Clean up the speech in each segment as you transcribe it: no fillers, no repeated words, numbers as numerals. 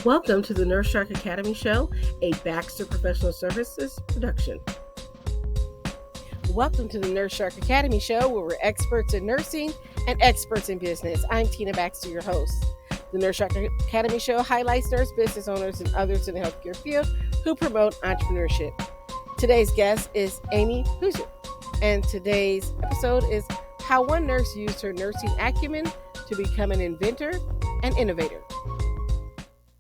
Welcome to the Nurse Shark Academy Show, a Baxter Professional Services production. Welcome to the Nurse Shark Academy Show, where we're experts in nursing and experts in business. I'm Tina Baxter, your host. The Nurse Shark Academy Show highlights nurse business owners and others in the healthcare field who promote entrepreneurship. Today's guest is Amy Huser, and today's episode is how one nurse used her nursing acumen to become an inventor and innovator.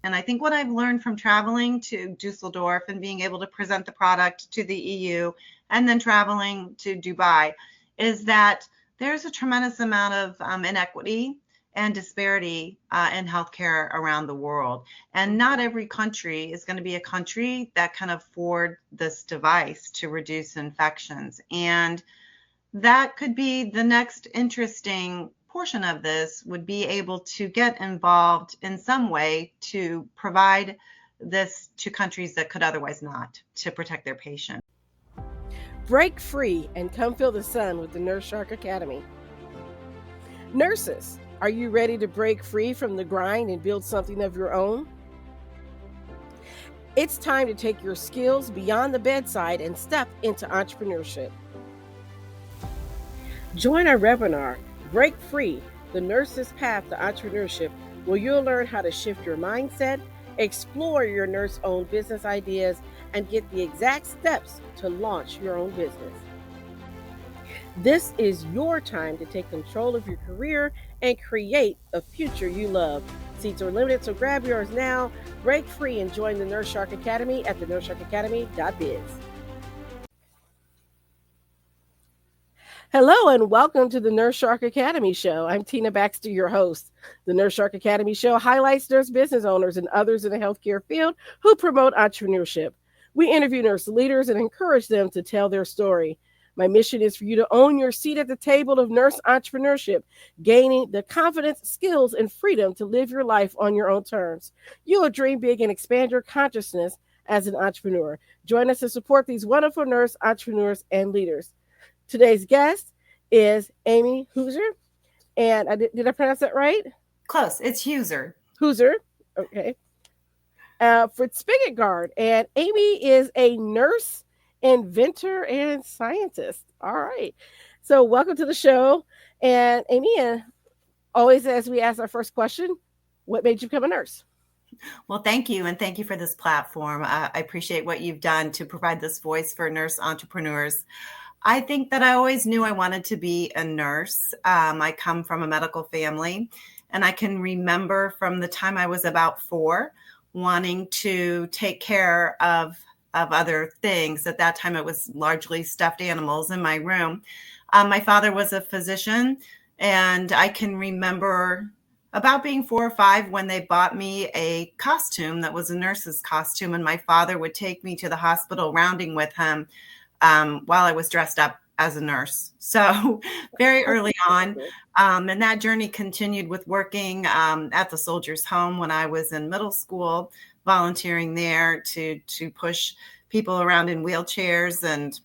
And I think what I've learned from traveling to Dusseldorf and being able to present the product to the EU and then traveling to Dubai is that there's a tremendous amount of inequity and disparity in healthcare around the world. And not every country is going to be a country that can afford this device to reduce infections. And that could be the next interesting portion of this, would be able to get involved in some way to provide this to countries that could otherwise not, to protect their patients. Break free and come feel the sun with the Nurse Shark Academy. Nurses, are you ready to break free from the grind and build something of your own? It's time to take your skills beyond the bedside and step into entrepreneurship. Join our webinar, Break Free, the Nurse's Path to Entrepreneurship, where you'll learn how to shift your mindset, explore your nurse-owned business ideas, and get the exact steps to launch your own business. This is your time to take control of your career and create a future you love. Seats are limited, so grab yours now. Break free and join the Nurse Shark Academy at thenurssharkacademy.biz. Hello and welcome to the Nurse Shark Academy Show. I'm Tina Baxter, your host. The Nurse Shark Academy Show highlights nurse business owners and others in the healthcare field who promote entrepreneurship. We interview nurse leaders and encourage them to tell their story. My mission is for you to own your seat at the table of nurse entrepreneurship, gaining the confidence, skills, and freedom to live your life on your own terms. You will dream big and expand your consciousness as an entrepreneur. Join us to support these wonderful nurse entrepreneurs and leaders. Today's guest is Amy Huser, and did I pronounce that right? Close. It's Huser. Huser, okay. For Spigot Guard, and Amy is a nurse, inventor, and scientist. All right. So welcome to the show. And Amy, always as we ask our first question, what made you become a nurse? Well, thank you. And thank you for this platform. I appreciate what you've done to provide this voice for nurse entrepreneurs. I think that I always knew I wanted to be a nurse. I come from a medical family, and I can remember from the time I was about 4 wanting to take care of other things. At that time, it was largely stuffed animals in my room. My father was a physician, and I can remember about being 4 or 5 when they bought me a costume that was a nurse's costume, and my father would take me to the hospital rounding with him while I was dressed up as a nurse. So very early on, and that journey continued with working at the Soldiers Home when I was in middle school, volunteering there to push people around in wheelchairs. And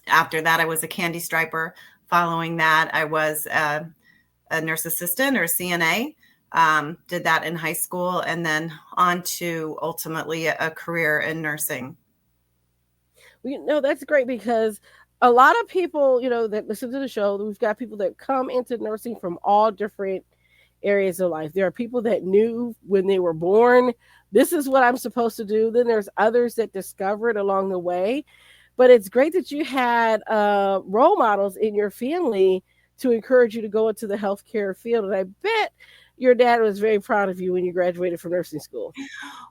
after that, I was a candy striper. Following that, I was a nurse assistant or CNA, did that in high school, and then on to ultimately a career in nursing. That's great, because a lot of people, that listen to the show, we've got people that come into nursing from all different areas of life. There are people that knew when they were born, this is what I'm supposed to do. Then there's others that discover it along the way. But it's great that you had role models in your family to encourage you to go into the healthcare field. And I bet your dad was very proud of you when you graduated from nursing school.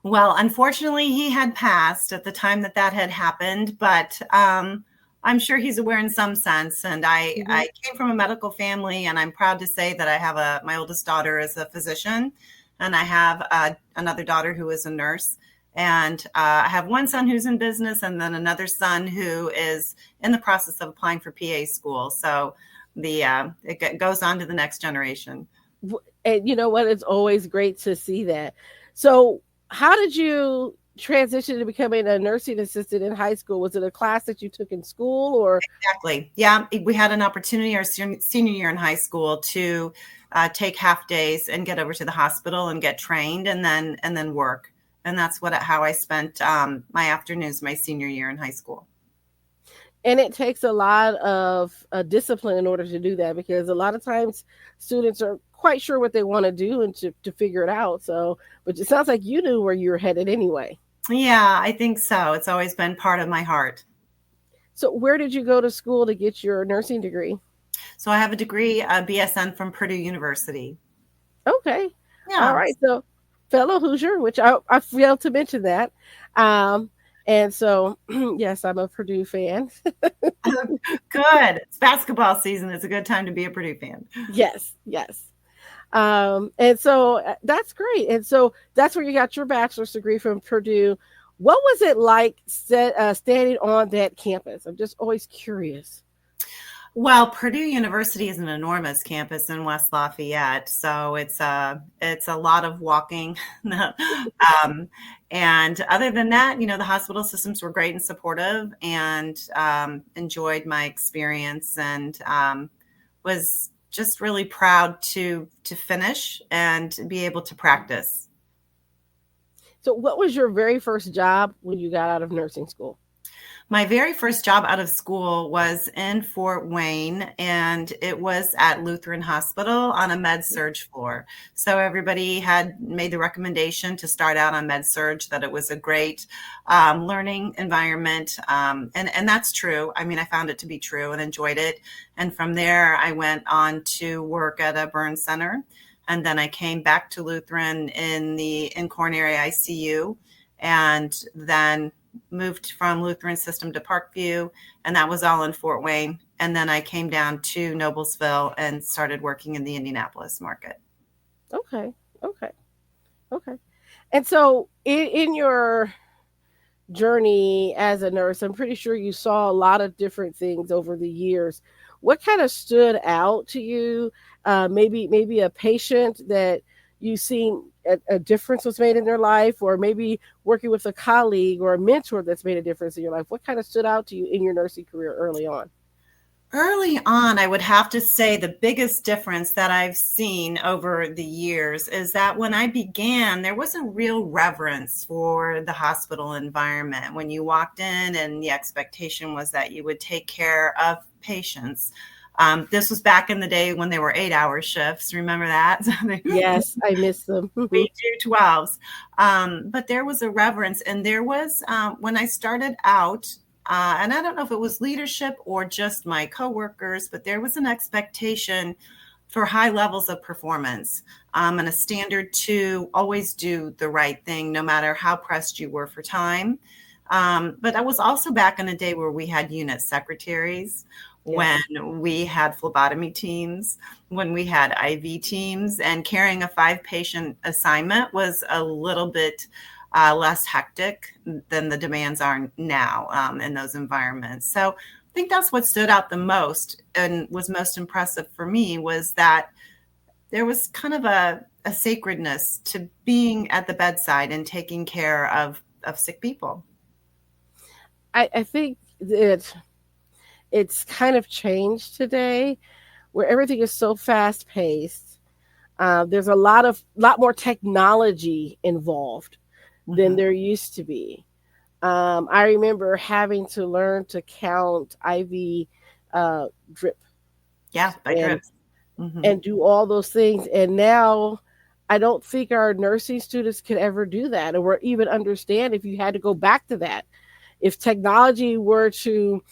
Well, unfortunately, he had passed at the time that had happened, but I'm sure he's aware in some sense. And I came from a medical family, and I'm proud to say that I have my oldest daughter is a physician, and I have another daughter who is a nurse. And I have one son who's in business, and then another son who is in the process of applying for PA school. So it goes on to the next generation. And you know what? It's always great to see that. So how did you transition to becoming a nursing assistant in high school? Was it a class that you took in school, or? Exactly. Yeah. We had an opportunity our senior year in high school to take half days and get over to the hospital and get trained and then work. And that's how I spent my afternoons my senior year in high school. And it takes a lot of discipline in order to do that, because a lot of times students are quite sure what they want to do and to figure it out. So, but it sounds like you knew where you were headed anyway. Yeah, I think so. It's always been part of my heart. So where did you go to school to get your nursing degree? So I have a degree, a BSN from Purdue University. Okay. Yeah. All right. So fellow Hoosier, which I failed to mention that. And so, yes, I'm a Purdue fan. Good. It's basketball season. It's a good time to be a Purdue fan. Yes, yes. And so that's great. And so that's where you got your bachelor's degree from Purdue. What was it like standing on that campus? I'm just always curious. Well, Purdue University is an enormous campus in West Lafayette, so it's a lot of walking. And other than that, the hospital systems were great and supportive, and enjoyed my experience, and was just really proud to finish and be able to practice. So what was your very first job when you got out of nursing school? My very first job out of school was in Fort Wayne, and it was at Lutheran Hospital on a med-surg floor. So everybody had made the recommendation to start out on med-surg, that it was a great learning environment. And that's true. I mean, I found it to be true and enjoyed it. And from there, I went on to work at a burn center. And then I came back to Lutheran in coronary ICU, and then moved from Lutheran system to Parkview, and that was all in Fort Wayne. And then I came down to Noblesville and started working in the Indianapolis market. Okay. And so in your journey as a nurse, I'm pretty sure you saw a lot of different things over the years. What kind of stood out to you? Maybe a patient that you seen a difference was made in their life, or maybe working with a colleague or a mentor that's made a difference in your life. What kind of stood out to you in your nursing career early on? Early on, I would have to say the biggest difference that I've seen over the years is that when I began, there wasn't real reverence for the hospital environment. When you walked in, and the expectation was that you would take care of patients. This was back in the day when there were 8-hour shifts. Remember that? Yes, I miss them. We do 12s. But there was a reverence. And there was, when I started out, and I don't know if it was leadership or just my coworkers, but there was an expectation for high levels of performance, and a standard to always do the right thing, no matter how pressed you were for time. But I was also back in a day where we had unit secretaries, when we had phlebotomy teams, when we had IV teams, and carrying a 5-patient assignment was a little bit less hectic than the demands are now in those environments. So I think that's what stood out the most and was most impressive for me, was that there was kind of a sacredness to being at the bedside and taking care of sick people. I think that it's kind of changed today, where everything is so fast paced. There's a lot more technology involved than there used to be. I remember having to learn to count IV drip. Yeah, by drips. And do all those things. And now I don't think our nursing students could ever do that, or even understand if you had to go back to that. If technology were to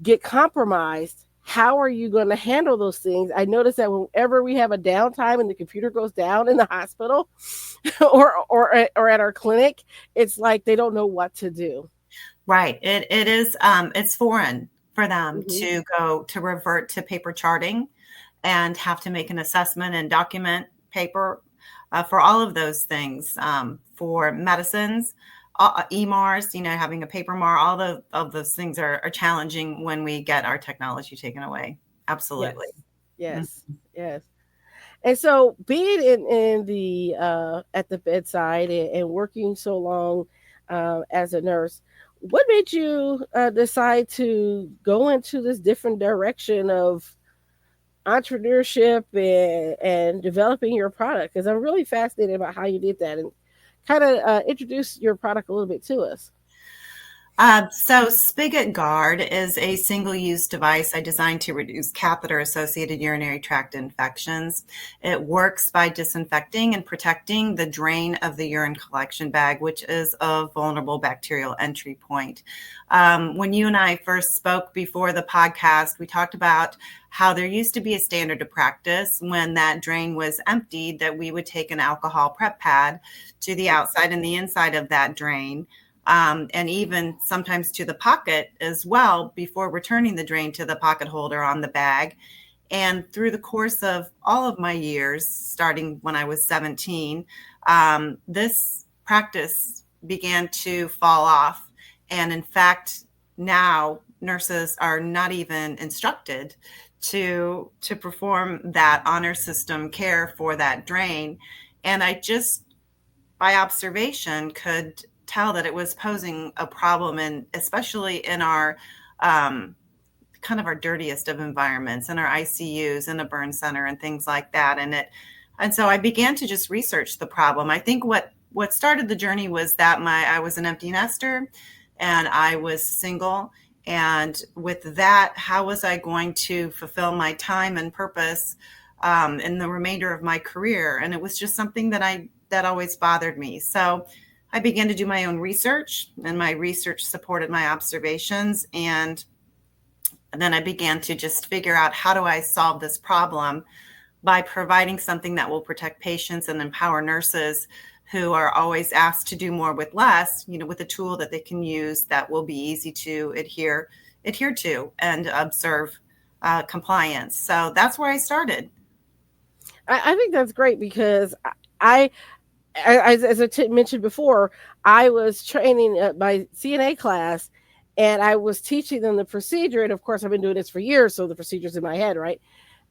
get compromised, how are you going to handle those things? I notice that whenever we have a downtime and the computer goes down in the hospital or at our clinic, it's like they don't know what to do. Right. It is, it's foreign for them to revert to paper charting and have to make an assessment and document paper for all of those things, for medicines. EMARs, having a paper MAR, all of those things are challenging when we get our technology taken away. Absolutely. Yes. And so being in the at the bedside and working so long as a nurse, what made you decide to go into this different direction of entrepreneurship and developing your product, because I'm really fascinated about how you did that, and kind of introduce your product a little bit to us. So Spigot Guard is a single-use device I designed to reduce catheter-associated urinary tract infections. It works by disinfecting and protecting the drain of the urine collection bag, which is a vulnerable bacterial entry point. When you and I first spoke before the podcast, we talked about how there used to be a standard of practice when that drain was emptied, that we would take an alcohol prep pad to the outside and the inside of that drain. And even sometimes to the pocket as well, before returning the drain to the pocket holder on the bag. And through the course of all of my years, starting when I was 17, this practice began to fall off. And in fact, now nurses are not even instructed to perform that honor system care for that drain. And I just, by observation, could tell that it was posing a problem, and especially in our kind of our dirtiest of environments, in our ICUs, in a burn center and things like that. And so I began to just research the problem. I think what started the journey was that I was an empty nester and I was single. And with that, how was I going to fulfill my time and purpose in the remainder of my career? And it was just something that always bothered me. So I began to do my own research, and my research supported my observations. And then I began to just figure out, how do I solve this problem by providing something that will protect patients and empower nurses who are always asked to do more with less, with a tool that they can use that will be easy to adhere to and observe compliance. So that's where I started. I think that's great, because as I mentioned before, I was training my CNA class, and I was teaching them the procedure. And of course, I've been doing this for years, so the procedure's in my head, right?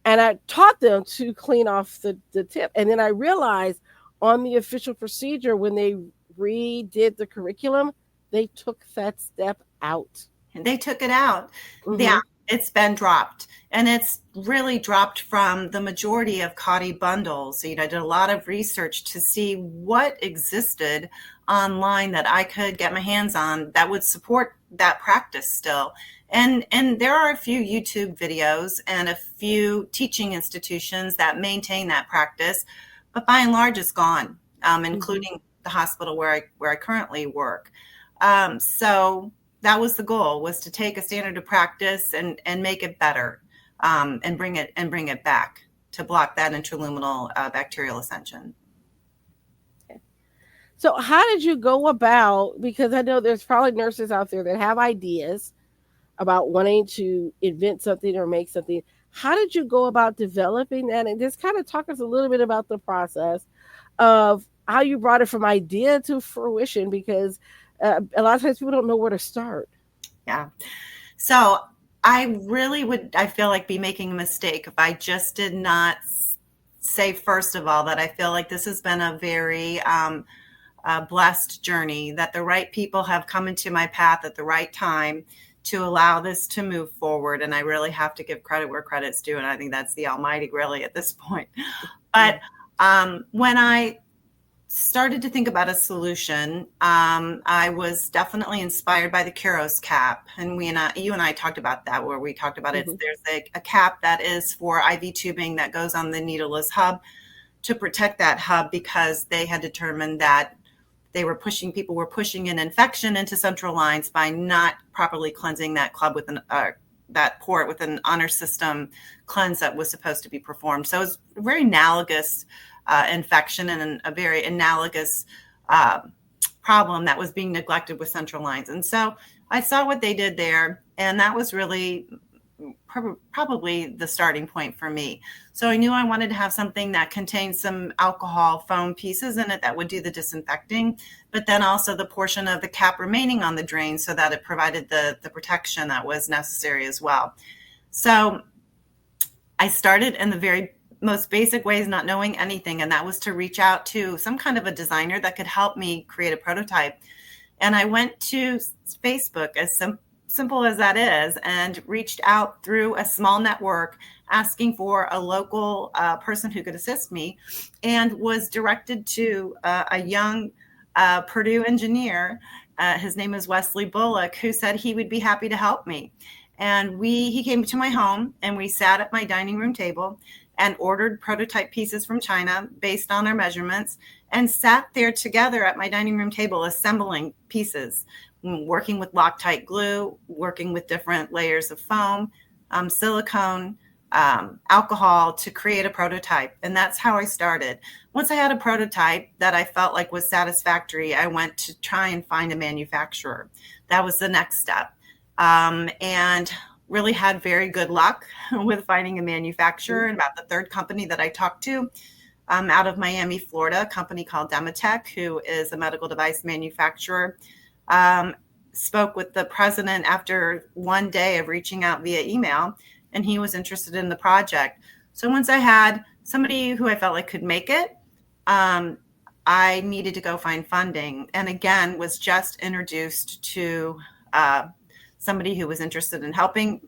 And I taught them to clean off the tip. And then I realized on the official procedure, when they redid the curriculum, they took that step out. And they took it out. Mm-hmm. Yeah, it's been dropped. And it's really dropped from the majority of CAUTIS bundles. I did a lot of research to see what existed online that I could get my hands on that would support that practice still. And there are a few YouTube videos and a few teaching institutions that maintain that practice, but by and large, it's gone, including the hospital where I currently work. So that was the goal, was to take a standard of practice and make it better. And bring it back to block that intraluminal bacterial ascension. Okay. So how did you go about, because I know there's probably nurses out there that have ideas about wanting to invent something or make something. How did you go about developing that? And just kind of talk us a little bit about the process of how you brought it from idea to fruition, because a lot of times people don't know where to start. Yeah. So I really I feel like, be making a mistake if I just did not say, first of all, that I feel like this has been a very blessed journey, that the right people have come into my path at the right time to allow this to move forward. And I really have to give credit where credit's due. And I think that's the Almighty, really, at this point. But when I started to think about a solution, I was definitely inspired by the CAUTIS cap. And you and I talked about that, where we talked about it. There's a cap that is for IV tubing that goes on the needleless hub to protect that hub, because they had determined that people were pushing an infection into central lines by not properly cleansing that club with that port with an honor system cleanse that was supposed to be performed. So it's very analogous infection and a very analogous problem that was being neglected with central lines. And so I saw what they did there, and that was really probably the starting point for me. So I knew I wanted to have something that contained some alcohol foam pieces in it that would do the disinfecting, but then also the portion of the cap remaining on the drain, so that it provided the protection that was necessary as well. So I started in the very most basic ways, not knowing anything, and that was to reach out to some kind of a designer that could help me create a prototype. And I went to Facebook, as simple as that is, and reached out through a small network asking for a local person who could assist me, and was directed to a young Purdue engineer. His name is Wesley Bullock, who said he would be happy to help me. And he came to my home, and we sat at my dining room table and ordered prototype pieces from China based on our measurements, and sat there together at my dining room table assembling pieces, working with Loctite glue, working with different layers of foam, silicone, alcohol to create a prototype. And that's how I started. Once I had a prototype that I felt like was satisfactory, I went to try and find a manufacturer. That was the next step. And really had very good luck with finding a manufacturer. And about the third company that I talked to, out of Miami, Florida, a company called Dematec, who is a medical device manufacturer, spoke with the president after one day of reaching out via email, and he was interested in the project. So once I had somebody who I felt like could make it, I needed to go find funding. And again, was just introduced to somebody who was interested in helping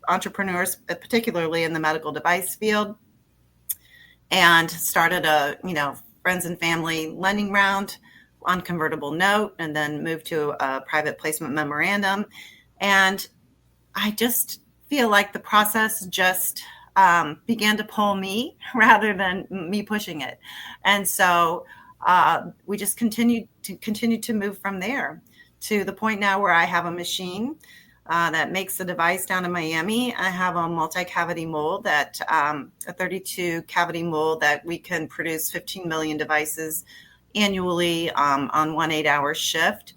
entrepreneurs, particularly in the medical device field, and started a, friends and family lending round on convertible note, and then moved to a private placement memorandum. And I just feel like the process just began to pull me rather than me pushing it. And so we just continued to move from there to the point now where I have a machine that makes the device down in Miami. I have a multi-cavity mold, that a 32 cavity mold that we can produce 15 million devices annually on 1 8-hour shift.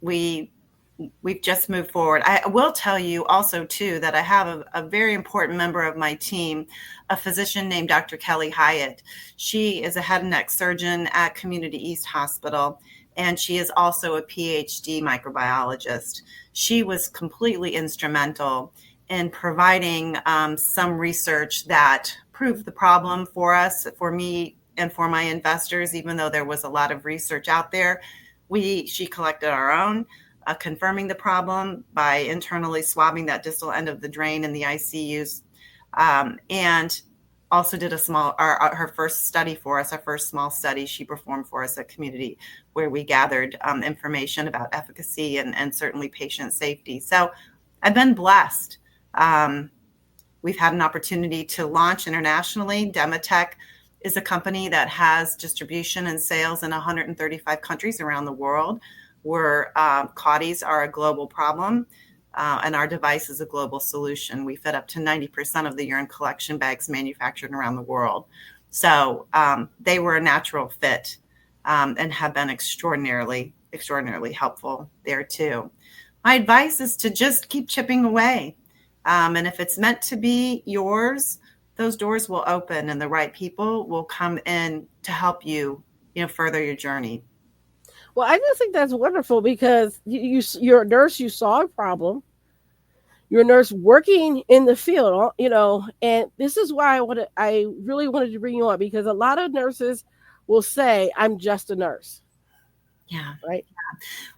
We've just moved forward. I will tell you also too that I have a very important member of my team, a physician named Dr. Kelly Hyatt. She is a head and neck surgeon at Community East Hospital, and she is also a PhD microbiologist. She was completely instrumental in providing some research that proved the problem for us, for me, and for my investors. Even though there was a lot of research out there, she collected our own, confirming the problem by internally swabbing that distal end of the drain in the ICUs, and also did her first study for us, our first small study she performed for us at Community, where we gathered information about efficacy and certainly patient safety. So I've been blessed. We've had an opportunity to launch internationally. Dematec is a company that has distribution and sales in 135 countries around the world, where CAUTIS are a global problem, and our device is a global solution. We fit up to 90% of the urine collection bags manufactured around the world. So they were a natural fit, and have been extraordinarily helpful there too. My advice is to just keep chipping away. And if it's meant to be yours, those doors will open and the right people will come in to help you, further your journey. Well, I just think that's wonderful, because you're a nurse, you saw a problem. You're a nurse working in the field, and this is why I really wanted to bring you on, because a lot of nurses will say, I'm just a nurse. Yeah. Right.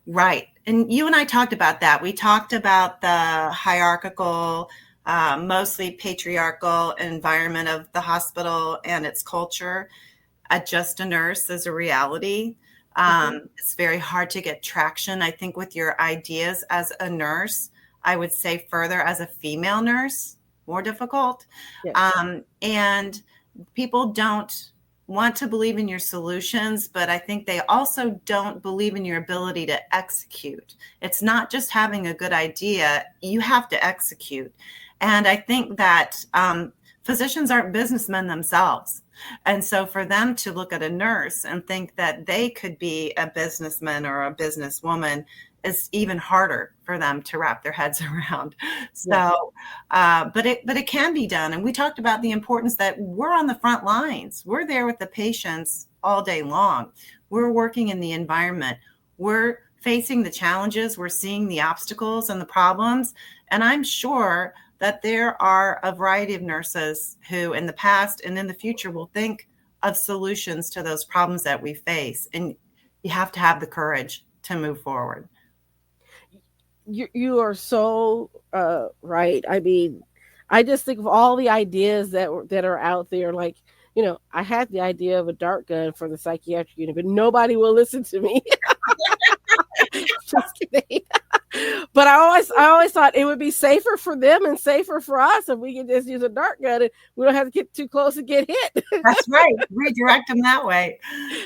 Right. And you and I talked about that. We talked about the hierarchical, mostly patriarchal environment of the hospital and its culture. Just a nurse is a reality. It's very hard to get traction, I think, with your ideas as a nurse. I would say further as a female nurse, more difficult. Yes. And people don't want to believe in your solutions, but I think they also don't believe in your ability to execute. It's not just having a good idea, you have to execute. And I think that physicians aren't businessmen themselves. And so for them to look at a nurse and think that they could be a businessman or a businesswoman is even harder for them to wrap their heads around. So, but it can be done. And we talked about the importance that we're on the front lines. We're there with the patients all day long. We're working in the environment. We're facing the challenges. We're seeing the obstacles and the problems. And I'm sure that there are a variety of nurses who in the past and in the future will think of solutions to those problems that we face. And you have to have the courage to move forward. You are so right. I mean, I just think of all the ideas that are out there. Like, I had the idea of a dart gun for the psychiatric unit, but nobody will listen to me. Just kidding. But I always thought it would be safer for them and safer for us if we could just use a dart gun and we don't have to get too close and get hit. That's right. Redirect them that way.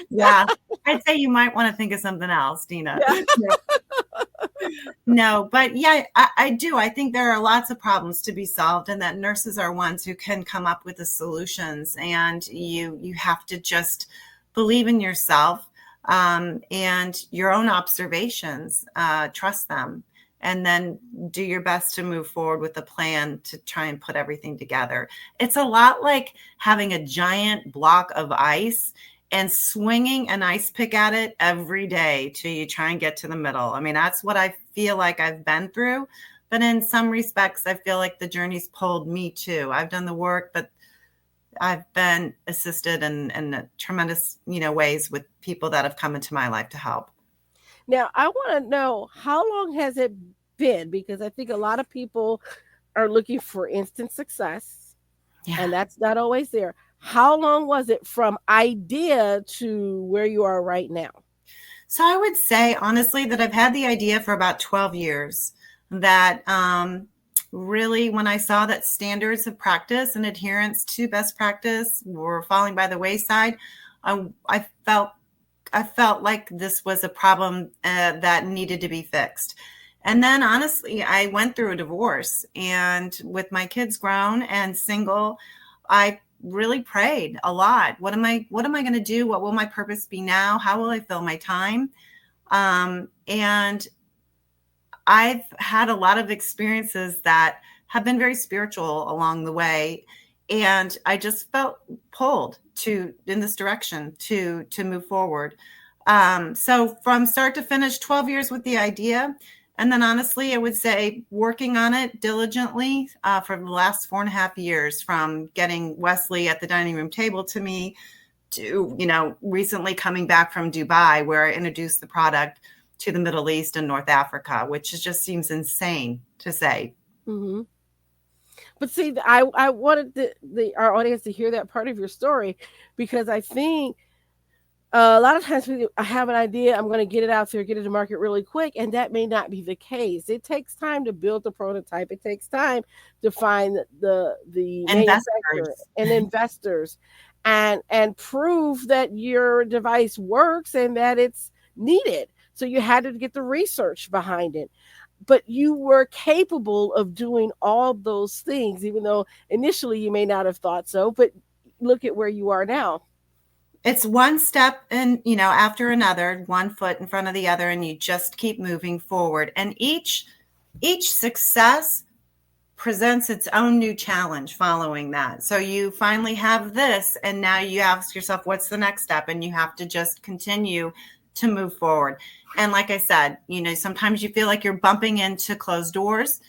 Yeah. I'd say you might want to think of something else, Tina. Yeah. No, but yeah, I do. I think there are lots of problems to be solved, and that nurses are ones who can come up with the solutions. And you have to just believe in yourself, and your own observations. Trust them, and then do your best to move forward with a plan to try and put everything together. It's a lot like having a giant block of ice and swinging an ice pick at it every day till you try and get to the middle. I mean, that's what I feel like I've been through. But in some respects, I feel like the journey's pulled me too. I've done the work, but I've been assisted in tremendous, ways with people that have come into my life to help. Now, I want to know, how long has it been? Because I think a lot of people are looking for instant success, and that's not always there. How long was it from idea to where you are right now? So I would say, honestly, that I've had the idea for about 12 years. That really, when I saw that standards of practice and adherence to best practice were falling by the wayside, I felt like this was a problem that needed to be fixed. And then, honestly, I went through a divorce, and with my kids grown and single, I really prayed a lot. What am I going to do? What will my purpose be now? How will I fill my time? And I've had a lot of experiences that have been very spiritual along the way. And I just felt pulled in this direction to move forward. So from start to finish, 12 years with the idea. And then, honestly, I would say working on it diligently for the last 4.5 years, from getting Wesley at the dining room table to me to, recently coming back from Dubai, where I introduced the product to the Middle East and North Africa, which just seems insane to say. Mm-hmm. But see, I wanted our audience to hear that part of your story, because I think a lot of times I have an idea, I'm going to get it out there, get it to market really quick, and that may not be the case. It takes time to build the prototype. It takes time to find the manufacturer and investors, and prove that your device works and that it's needed. So you had to get the research behind it. But you were capable of doing all those things, even though initially you may not have thought so. But look at where you are now. It's one step and, after another, one foot in front of the other, and you just keep moving forward. And each success presents its own new challenge following that. So you finally have this, and now you ask yourself, what's the next step? And you have to just continue to move forward. And like I said, sometimes you feel like you're bumping into closed doors,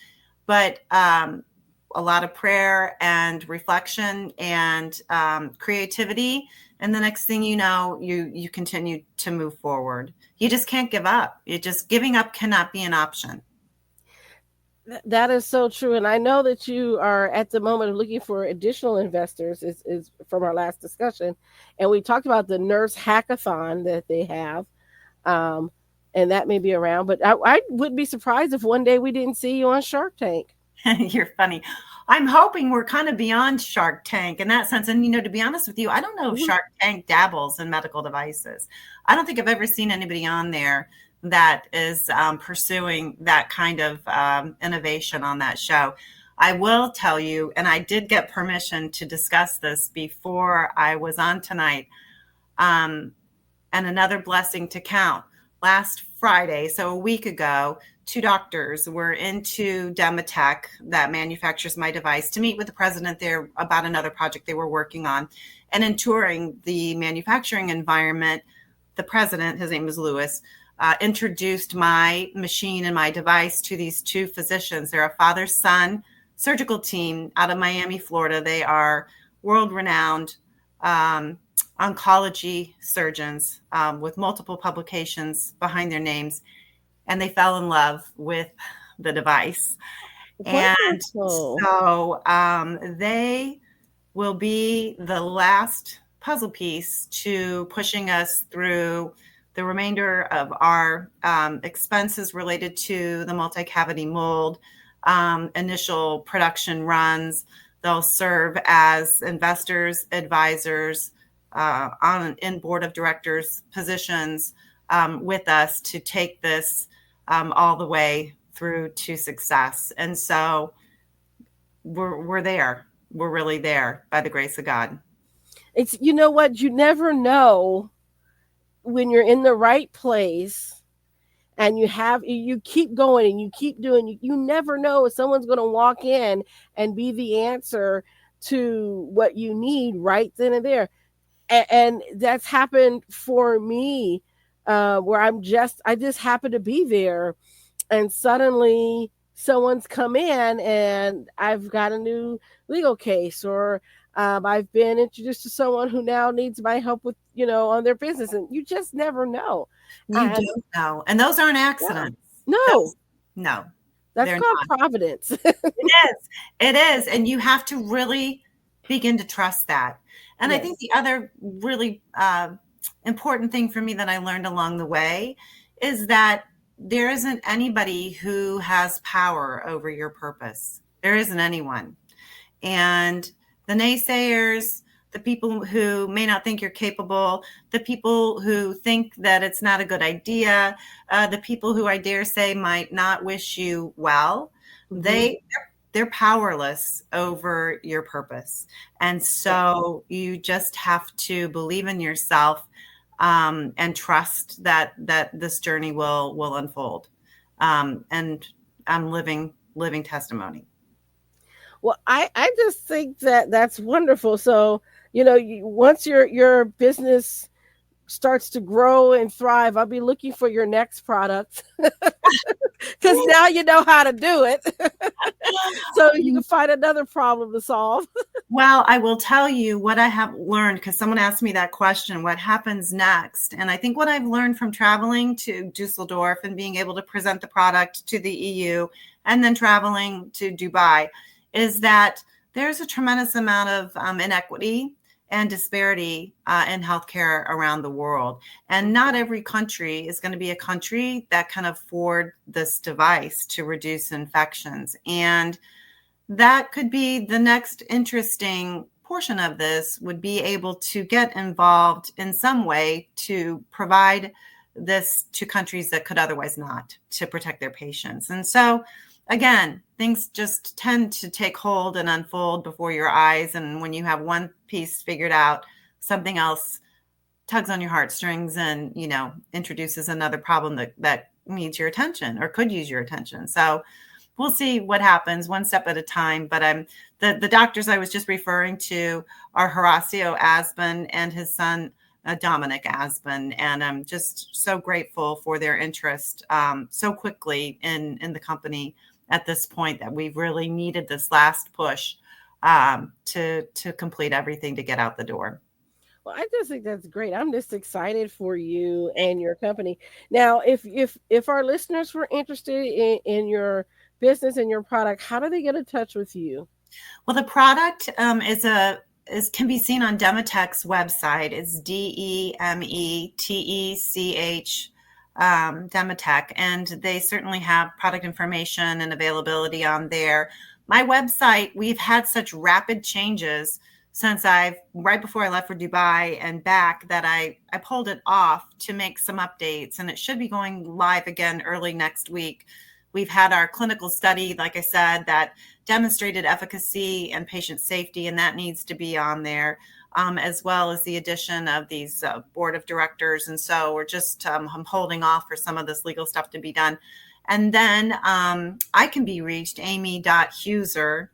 but a lot of prayer and reflection and creativity. And the next thing you know, you continue to move forward. You just can't give up. Giving up cannot be an option. That is so true. And I know that you are at the moment of looking for additional investors, is from our last discussion. And we talked about the nurse hackathon that they have. And that may be around, but I wouldn't be surprised if one day we didn't see you on Shark Tank. You're funny. I'm hoping we're kind of beyond Shark Tank in that sense. And, to be honest with you, I don't know if Shark Tank dabbles in medical devices. I don't think I've ever seen anybody on there that is pursuing that kind of innovation on that show. I will tell you, and I did get permission to discuss this before I was on tonight, and another blessing to count. Last Friday, so a week ago, 2 doctors were into Dematech, that manufactures my device, to meet with the president there about another project they were working on. And in touring the manufacturing environment, the president, his name is Lewis, introduced my machine and my device to these 2 physicians. They're a father-son surgical team out of Miami, Florida. They are world-renowned oncology surgeons with multiple publications behind their names. and they fell in love with the device. And Wonderful. so they will be the last puzzle piece to pushing us through the remainder of our expenses related to the multi-cavity mold, initial production runs. They'll serve as investors, advisors, in board of directors positions with us to take this all the way through to success. And so we're there. We're really there by the grace of God. It's, you know what, you never know when you're in the right place and you keep going and you keep doing, you never know if someone's going to walk in and be the answer to what you need right then and there. And that's happened for me, where I just happen to be there, and suddenly someone's come in and I've got a new legal case, or I've been introduced to someone who now needs my help with, on their business, and you just never know. You And don't know. And those aren't accidents. no, No, that's they're called not. providence. It is. It is. And you have to really begin to trust that. And I Yes. think the other really important thing for me that I learned along the way is that there isn't anybody who has power over your purpose. There isn't anyone. And the naysayers, the people who may not think you're capable, the people who think that it's not a good idea, the people who I dare say might not wish you well, they're powerless over your purpose. And so you just have to believe in yourself, and trust that this journey will unfold. And I'm living testimony. Well, I just think that that's wonderful. So, once your business starts to grow and thrive, I'll be looking for your next product, because now you know how to do it. So you can find another problem to solve. Well, I will tell you what I have learned, because someone asked me that question, what happens next? And I think what I've learned from traveling to Dusseldorf and being able to present the product to the EU and then traveling to Dubai is that there's a tremendous amount of inequity and disparity in healthcare around the world. And not every country is going to be a country that can afford this device to reduce infections. And that could be the next interesting portion of this, would be able to get involved in some way to provide this to countries that could otherwise not, to protect their patients. And so, again, things just tend to take hold and unfold before your eyes. And when you have one piece figured out, something else tugs on your heartstrings and, introduces another problem that needs your attention or could use your attention. So we'll see what happens, one step at a time. But the doctors I was just referring to are Horacio Asbin and his son, Dominic Asbin. And I'm just so grateful for their interest so quickly in the company at this point, that we've really needed this last push to complete everything to get out the door. Well, I just think that's great. I'm just excited for you and your company. Now, if our listeners were interested in your business and your product, how do they get in touch with you? Well, the product can be seen on Demetech's website. It's DEMETECH, Demetech, and they certainly have product information and availability on there. My website, we've had such rapid changes since right before I left for Dubai and back, that I pulled it off to make some updates, and it should be going live again early next week. We've had our clinical study, like I said, that demonstrated efficacy and patient safety, and that needs to be on there, as well as the addition of these board of directors. And so we're just I'm holding off for some of this legal stuff to be done. And then I can be reached, amy.huser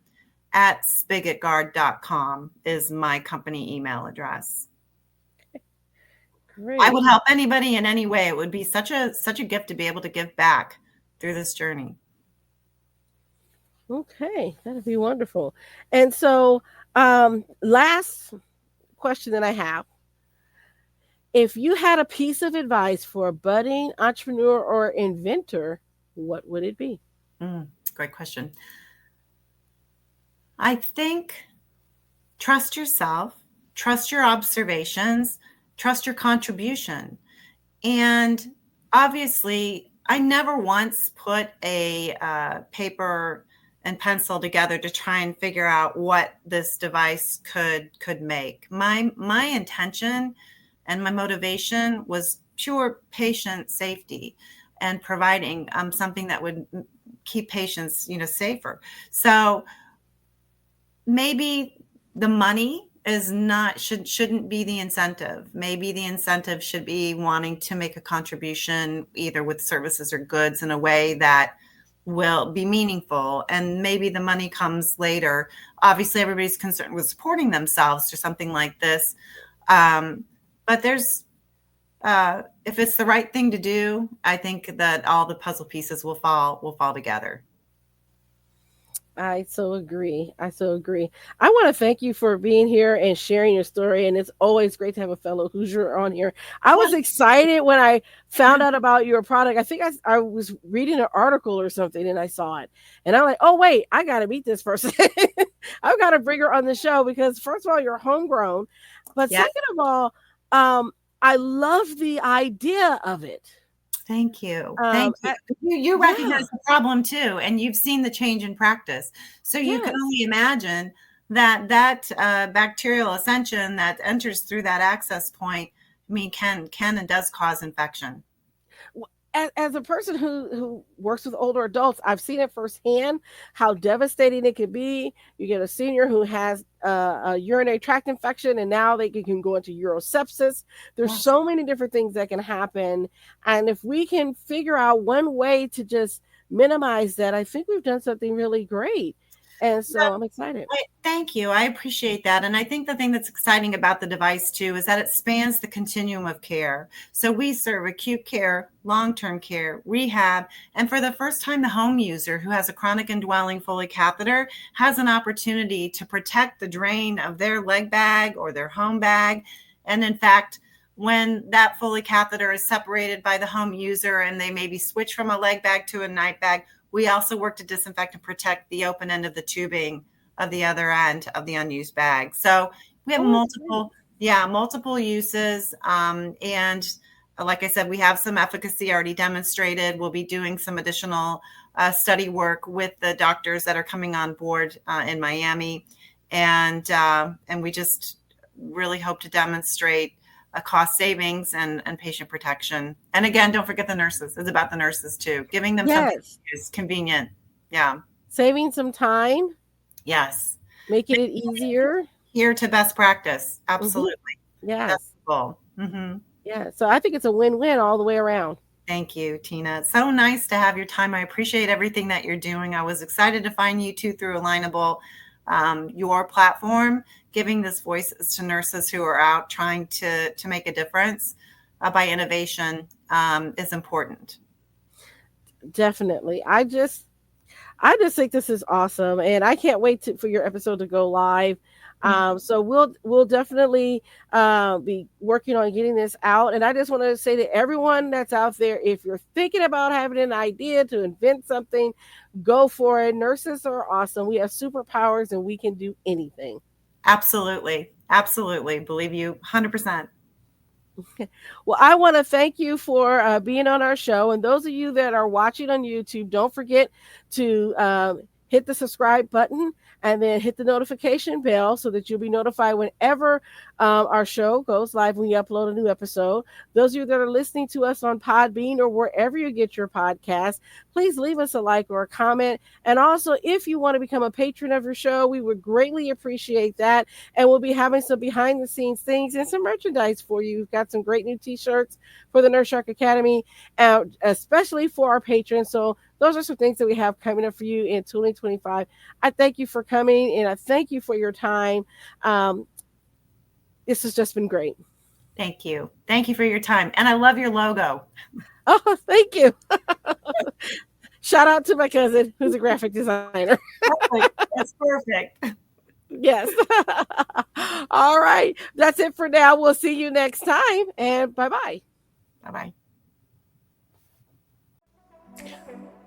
at spigotguard.com is my company email address. Great. I would help anybody in any way. It would be such a gift to be able to give back through this journey. Okay, that'd be wonderful. And so, last question that I have If you had a piece of advice for a budding entrepreneur or inventor, what would it be? Great question. I think trust yourself, trust your observations, trust your contribution. And obviously, I never once put a paper and pencil together to try and figure out what this device could make. My intention and my motivation was pure patient safety and providing something that would keep patients, safer. So maybe the money is not shouldn't be the incentive. Maybe the incentive should be wanting to make a contribution either with services or goods in a way that will be meaningful, and maybe the money comes later. Obviously everybody's concerned with supporting themselves or something like this, but there's if it's the right thing to do, I think that all the puzzle pieces will fall together. I so agree. I so agree. I want to thank you for being here and sharing your story. And it's always great to have a fellow Hoosier on here. I was excited when I found out about your product. I think I was reading an article or something and I saw it. And I'm like, oh, wait, I got to meet this person. I've got to bring her on the show because, first of all, you're homegrown. But second of all, I love the idea of it. Thank you. Thank you. You recognize the problem too, and you've seen the change in practice. So you can only imagine that bacterial ascension that enters through that access point, can and does cause infection. As a person who works with older adults, I've seen it firsthand how devastating it can be. You get a senior who has a urinary tract infection, and now they can go into urosepsis. There's so many different things that can happen. And if we can figure out one way to just minimize that, I think we've done something really great. And so I'm excited. Thank you. I appreciate that. And I think the thing that's exciting about the device too is that it spans the continuum of care. So we serve acute care, long-term care, rehab, and for the first time, the home user who has a chronic indwelling Foley catheter has an opportunity to protect the drain of their leg bag or their home bag. And in fact, when that Foley catheter is separated by the home user and they maybe switch from a leg bag to a night bag, we also work to disinfect and protect the open end of the tubing of the other end of the unused bag. So we have multiple uses. And like I said, we have some efficacy already demonstrated. We'll be doing some additional study work with the doctors that are coming on board in Miami. And we just really hope to demonstrate a cost savings and patient protection. And again, don't forget the nurses. It's about the nurses too. Giving them something is convenient. Yeah. Saving some time. Yes. Making it easier. Here to best practice. Absolutely. Mm-hmm. Yes. That's the goal. Mm-hmm. Yeah. So I think it's a win-win all the way around. Thank you, Tina. It's so nice to have your time. I appreciate everything that you're doing. I was excited to find you two through Alignable. Your platform, giving this voice to nurses who are out trying to make a difference by innovation is important. Definitely. I just think this is awesome, and I can't wait for your episode to go live. So we'll definitely be working on getting this out. And I just want to say to everyone that's out there, if you're thinking about having an idea to invent something, go for it. Nurses are awesome. We have superpowers and we can do anything. Absolutely. Absolutely. Believe you 100%. Well, I want to thank you for being on our show. And those of you that are watching on YouTube, don't forget to hit the subscribe button and then hit the notification bell so that you'll be notified whenever our show goes live when we upload a new episode. Those of you that are listening to us on Podbean or wherever you get your podcast, please leave us a like or a comment. And also, if you want to become a patron of your show, we would greatly appreciate that. And we'll be having some behind the scenes things and some merchandise for you. We've got some great new t-shirts for the Nurse Shark Academy, especially for our patrons. So those are some things that we have coming up for you in 2025. I thank you for coming and I thank you for your time. This has just been great. Thank you. Thank you for your time. And I love your logo. Oh, thank you. Shout out to my cousin who's a graphic designer. That's perfect. Yes. All right. That's it for now. We'll see you next time, and bye-bye. Bye-bye.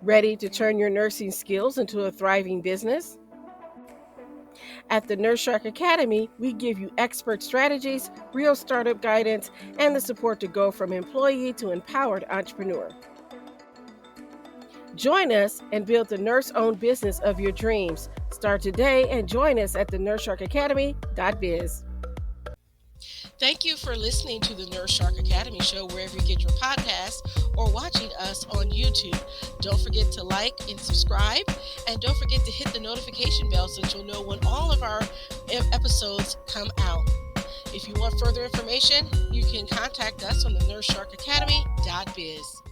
Ready to turn your nursing skills into a thriving business? At the Nurse Shark Academy, we give you expert strategies, real startup guidance, and the support to go from employee to empowered entrepreneur. Join us and build the nurse-owned business of your dreams. Start today and join us at the nursesharkacademy.biz. Thank you for listening to the Nurse Shark Academy show wherever you get your podcasts or watching us on YouTube. Don't forget to like and subscribe, and don't forget to hit the notification bell so that you'll know when all of our episodes come out. If you want further information, you can contact us on the nursesharkacademy.biz.